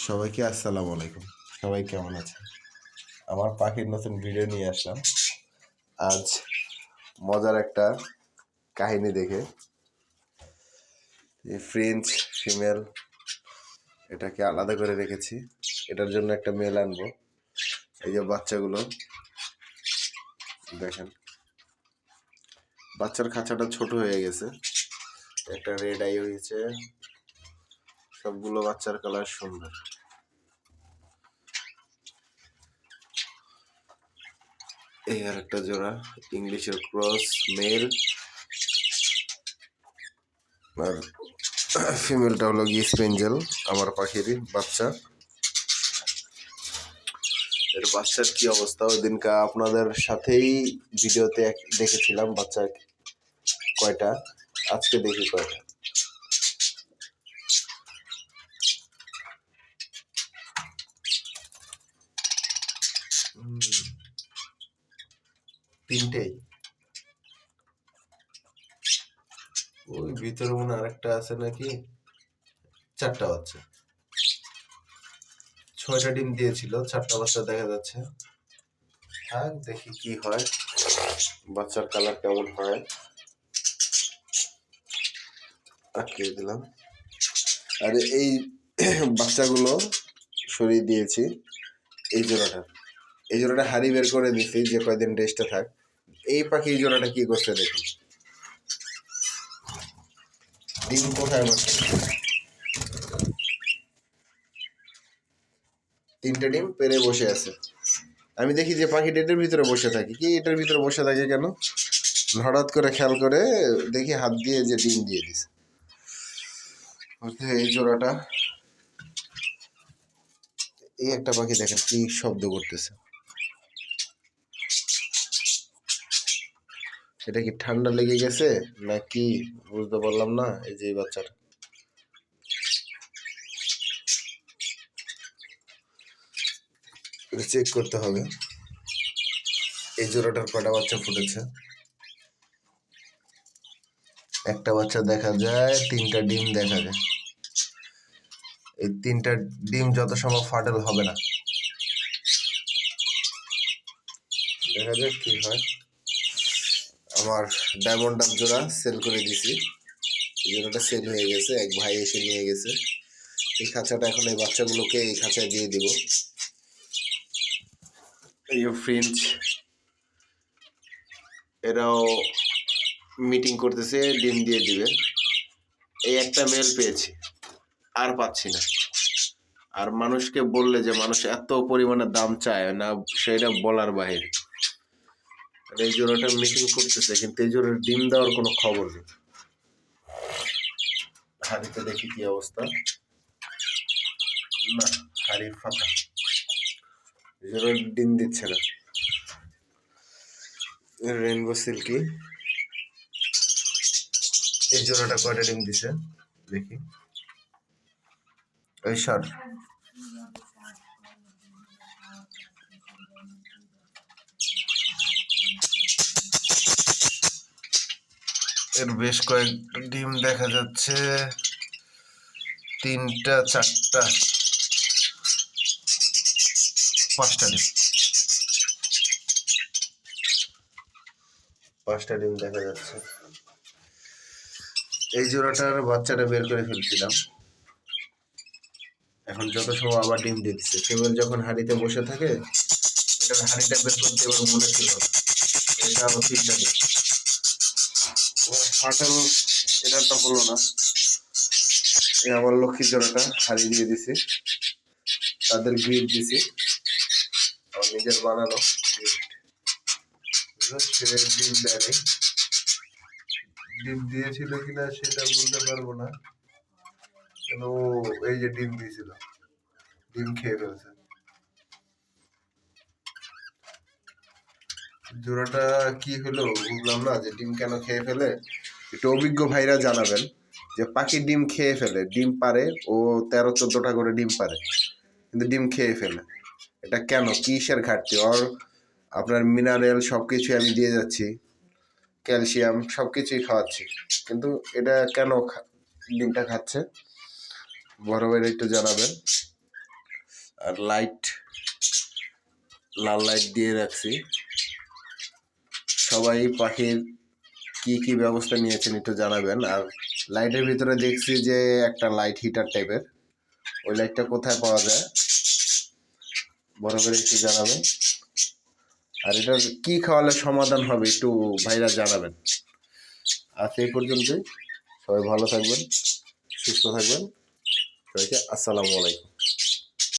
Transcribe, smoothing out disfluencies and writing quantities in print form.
সবাইকে আসসালামু আলাইকুম। সবাই কেমন আছে? আমার পাখির নতুন ভিডিও নিয়ে আসলাম আজ। মজার একটা কাহিনী দেখে, এই ফ্রেঞ্চ ফিমেল এটাকে আলাদা করে রেখেছি। এটার জন্য একটা মেল আনবো। এই যে বাচ্চাগুলো দেখেন, বাচ্চার খাঁচাটা ছোট হয়ে গেছে, একটা রেড আই হয়েছে। সবগুলো বাচ্চার কালার সুন্দর। এই আর একটা জোড়া ইংলিশের ক্রস মেল, আর ফিমেলটা হলো গিয়ে স্পেঞ্জেল, আমার পাখিরই বাচ্চা। এর বাচ্চার কি অবস্থা, ওই দিনকা আপনাদের সাথেই ভিডিওতে দেখেছিলাম বাচ্চা কয়টা, আজকে দেখি কয়টা। তিনটেই। ওই ভিতরে মনে আরেকটা আছে নাকি, চারটা বাচ্চা। 6টা ডিম দিয়েছিল, 4টা বাচ্চা দেখা যাচ্ছে। হ্যাঁ, দেখি কি হয়, বাচ্চার কালার কেমন হয়। আটকে দিলাম। আর এই বাচ্চাগুলো সরিয়ে দিয়েছি। এই জোড়াটা হাড়ি বের করে দিছি যে কয়দিন রেস্টে থাক। এই পাখি এই জোড়াটা কি করছে দেখুন, ডিম কোথায় বসে, 3টে ডিম পেরে বসে আছে। আমি দেখি যে পাখিটা এটার ভিতরে বসে থাকে, কি এটার ভিতরে বসে থাকে কেন, হঠাৎ করে খেয়াল করে দেখি হাত দিয়ে যে ডিম দিয়ে দিছে। এই জোড়াটা, এই একটা পাখি দেখেন কি শব্দ করতেছে, এটা কি ঠান্ডা লেগে গেছে নাকি বুঝতে পারলাম না। এই যে এই বাচ্চাটা, চেক করতে হবে। এই জোড়াটার কটা বাচ্চা ফুটেছে, একটা বাচ্চা দেখা যায়, 3টা ডিম দেখা যায়। এই 3টা ডিম যত সম্ভব ফাটেল হবে না, দেখা যাক কি হয়। আমার ডায়মন্ড ডাব জোড়া সেল করে দিছি, এই জোড়াটা সেল হয়ে গেছে, এক ভাই এসে নিয়ে গেছে। এই খাঁচাটা এখন এই বাচ্চাগুলোকে এই খাঁচায় দিয়ে দিব। এই ফ্রেঞ্চ, এরাও মিটিং করতেছে, ডিম দিয়ে দিবে। এই একটা মেল পেয়েছি, আর পাচ্ছি না। আর মানুষকে বললে যে মানুষ এত পরিমাণে দাম চায় না, সেটা বলার বাইরে। এই জোড়াটা মিটিং করতেছে, কিন্তু এই জোড়ার ডিম দেওয়ার কোনো খবর নেই। হাড়িতে দেখি কি অবস্থা, না হাড়ি ফাঁকা, এই জোড়ার ডিম দিচ্ছে না। রেইনবো সিল্কি, এই জোড়াটা কয়টা ডিম দিছে দেখি। এই সর, এর বেশ কয়েক ডিম দেখা যাচ্ছে, 3টা 4টা 5টা ডিম, 5টা ডিম দেখা যাচ্ছে। এই জোড়াটার বাচ্চাটা বের করে ফেলছিলাম, এখন যত সময় আবার ডিম দিয়ে দিচ্ছে। ফিমেল যখন হাঁড়িতে বসে থাকে, এটার হাঁড়িটা বের করতে এবার মনে ছিল, এটা আবার 3টা ডিম ফাটেল, এটা তো হলো না। এই আমার লক্ষ্মী জোড়াটা হারিয়ে দিয়ে দিছি, তাদের গ্রিড দিছি, আমার নিজের বানানো ডিম দেয়নি। ডিম দিয়েছিল কিনা সেটা বলতে পারবো না, কেন এই যে ডিম দিয়েছিল, ডিম খেয়ে ফেলছে। জোড়াটা কি হলো বুঝলাম না, যে ডিম কেন খেয়ে ফেলে, একটু অভিজ্ঞ ভাইরা জানাবেন। যে পাখি ডিম খেয়ে ফেলে, ডিম পারে, ও 13-14টা করে ডিম পারে, কিন্তু ডিম খেয়ে ফেলে, এটা কেন, কিসের ঘাটতি ওর? আপনার মিনারেল সবকিছু আমি দিয়ে যাচ্ছি, ক্যালসিয়াম সবকিছুই খাওয়াচ্ছি, কিন্তু এটা কেন ডিমটা খাচ্ছে, বড় ভাইরা একটু জানাবেন। আর লাইট, লাল লাইট দিয়ে রাখছি। সবাই পাখির কি কি ব্যবস্থা নিয়েছেন একটু জানাবেন। আর লাইটের ভিতরে দেখছি যে একটা লাইট হিটার টাইপের, ওই লাইটটা কোথায় পাওয়া যায় বড় করে একটু জানাবেন। আর এটার কি খাওয়ালে সমাধান হবে একটু ভাইরা জানাবেন। আজ এই পর্যন্তই, সবাই ভালো থাকবেন, সুস্থ থাকবেন, সবাইকে আসসালামু আলাইকুম।